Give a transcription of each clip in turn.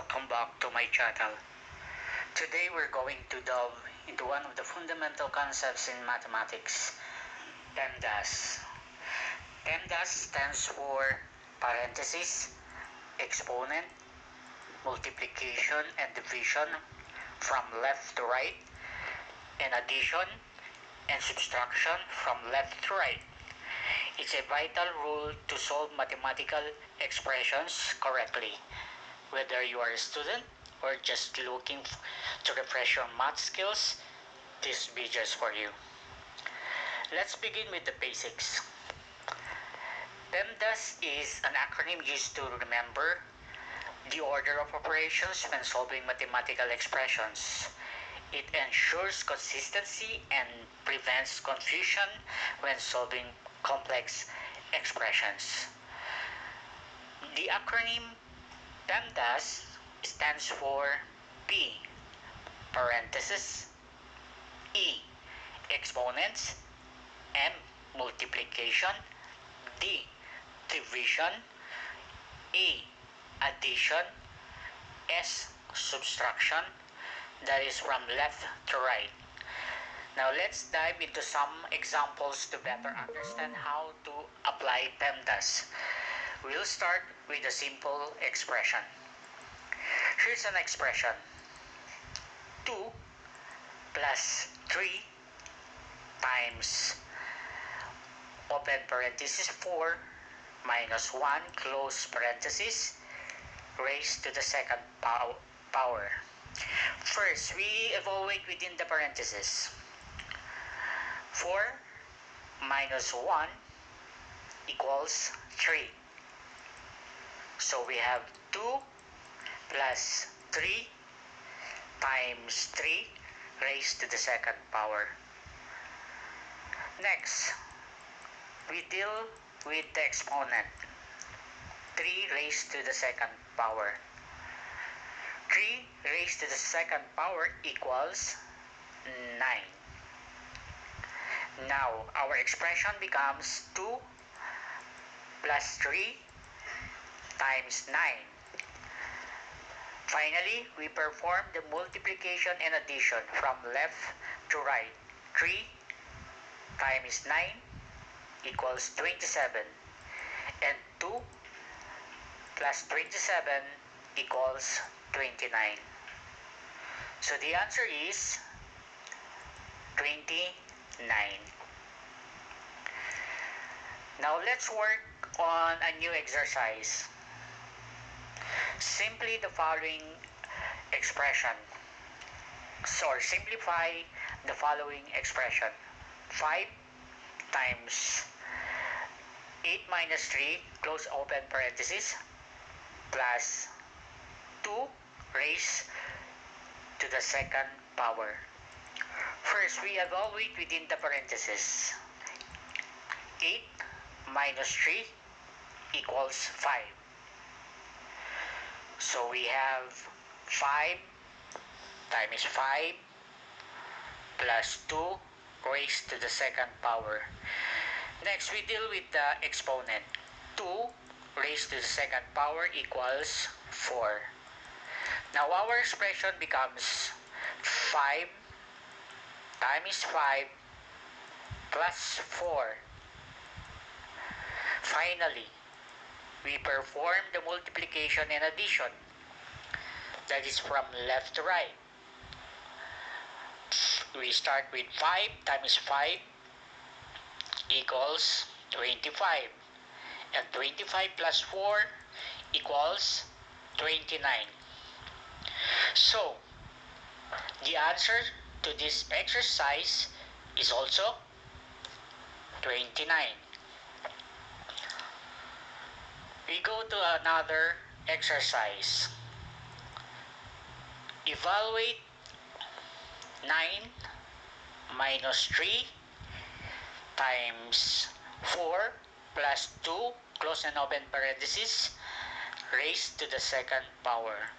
welcome back to my channel. Today we're going to delve into one of the fundamental concepts in mathematics, PEMDAS. PEMDAS stands for parentheses, exponent, multiplication and division from left to right, and addition and subtraction from left to right. It's a vital rule to solve mathematical expressions correctly. Whether you are a student or just looking to refresh your math skills, this video is for you. Let's begin with the basics. PEMDAS is an acronym used to remember the order of operations when solving mathematical expressions. It ensures consistency and prevents confusion when solving complex expressions. The acronym PEMDAS stands for P, parenthesis, E, exponents, M, multiplication, D, division, A, addition, S, subtraction, that is from left to right. Now let's dive into some examples to better understand how to apply PEMDAS. We'll start with a simple expression. Here's an expression. 2 plus 3 times open parenthesis 4 minus 1 close parenthesis raised to the second power. First, we evaluate within the parentheses. 4 minus 1 equals 3. So we have 2 plus 3 times 3 raised to the second power. Next, we deal with the exponent. 3 raised to the second power. 3 raised to the second power equals 9. Now, our expression becomes 2 plus 3 times 9. Finally, we perform the multiplication and addition from left to right. 3 times 9 equals 27. And 2 plus 27 equals 29. So the answer is 29. Now let's work on a new exercise. Simply the following expression. Or simplify the following expression. 5 times 8 minus 3, close open parenthesis, plus 2 raised to the second power. First, we evaluate within the parentheses. 8 minus 3 equals 5. So we have 5 times 5 plus 2 raised to the second power. Next, we deal with the exponent. 2 raised to the second power equals 4. Now our expression becomes 5 times 5 plus 4. Finally, we perform the multiplication and addition. That is from left to right. We start with 5 times 5 equals 25. And 25 plus 4 equals 29. So, the answer to this exercise is also 29. We go to another exercise. Evaluate 9 minus 3 times 4 plus 2, close and open parenthesis, raised to the second power.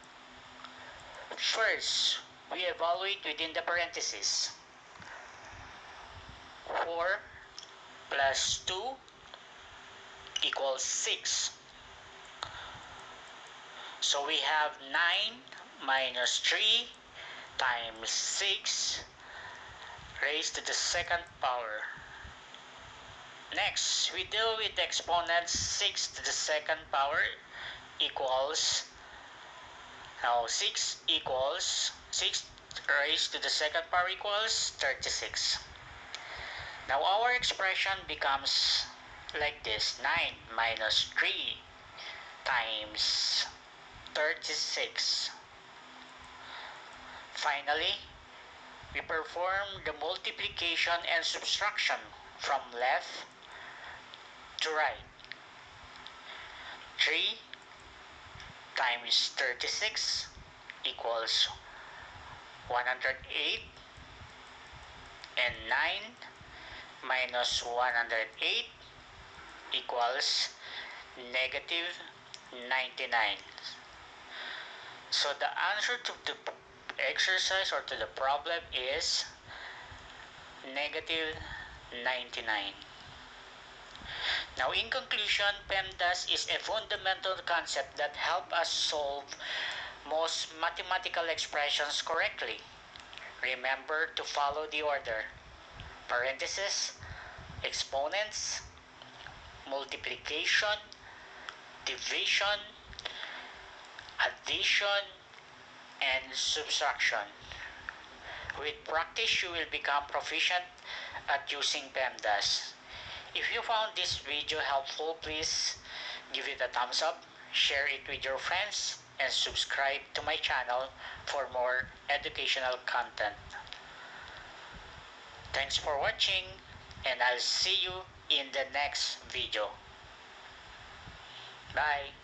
First, we evaluate within the parentheses. 4 plus 2 equals 6. So we have 9 minus 3 times 6 raised to the second power. Next, we deal with the exponents. 6 to the second power equals, now 6 raised to the second power equals 36. Now our expression becomes like this: 9 minus 3 times 36. Finally, we perform the multiplication and subtraction from left to right. 3 times 36 equals 108, and 9 minus 108 equals negative 99. So the answer to the exercise or to the problem is negative 99. Now, in conclusion, PEMDAS is a fundamental concept that helps us solve most mathematical expressions correctly. Remember to follow the order: parentheses, exponents, multiplication, division, addition, and subtraction. With practice, you will become proficient at using PEMDAS. If you found this video helpful, please give it a thumbs up, share it with your friends, and subscribe to my channel for more educational content. Thanks for watching, and I'll see you in the next video. Bye!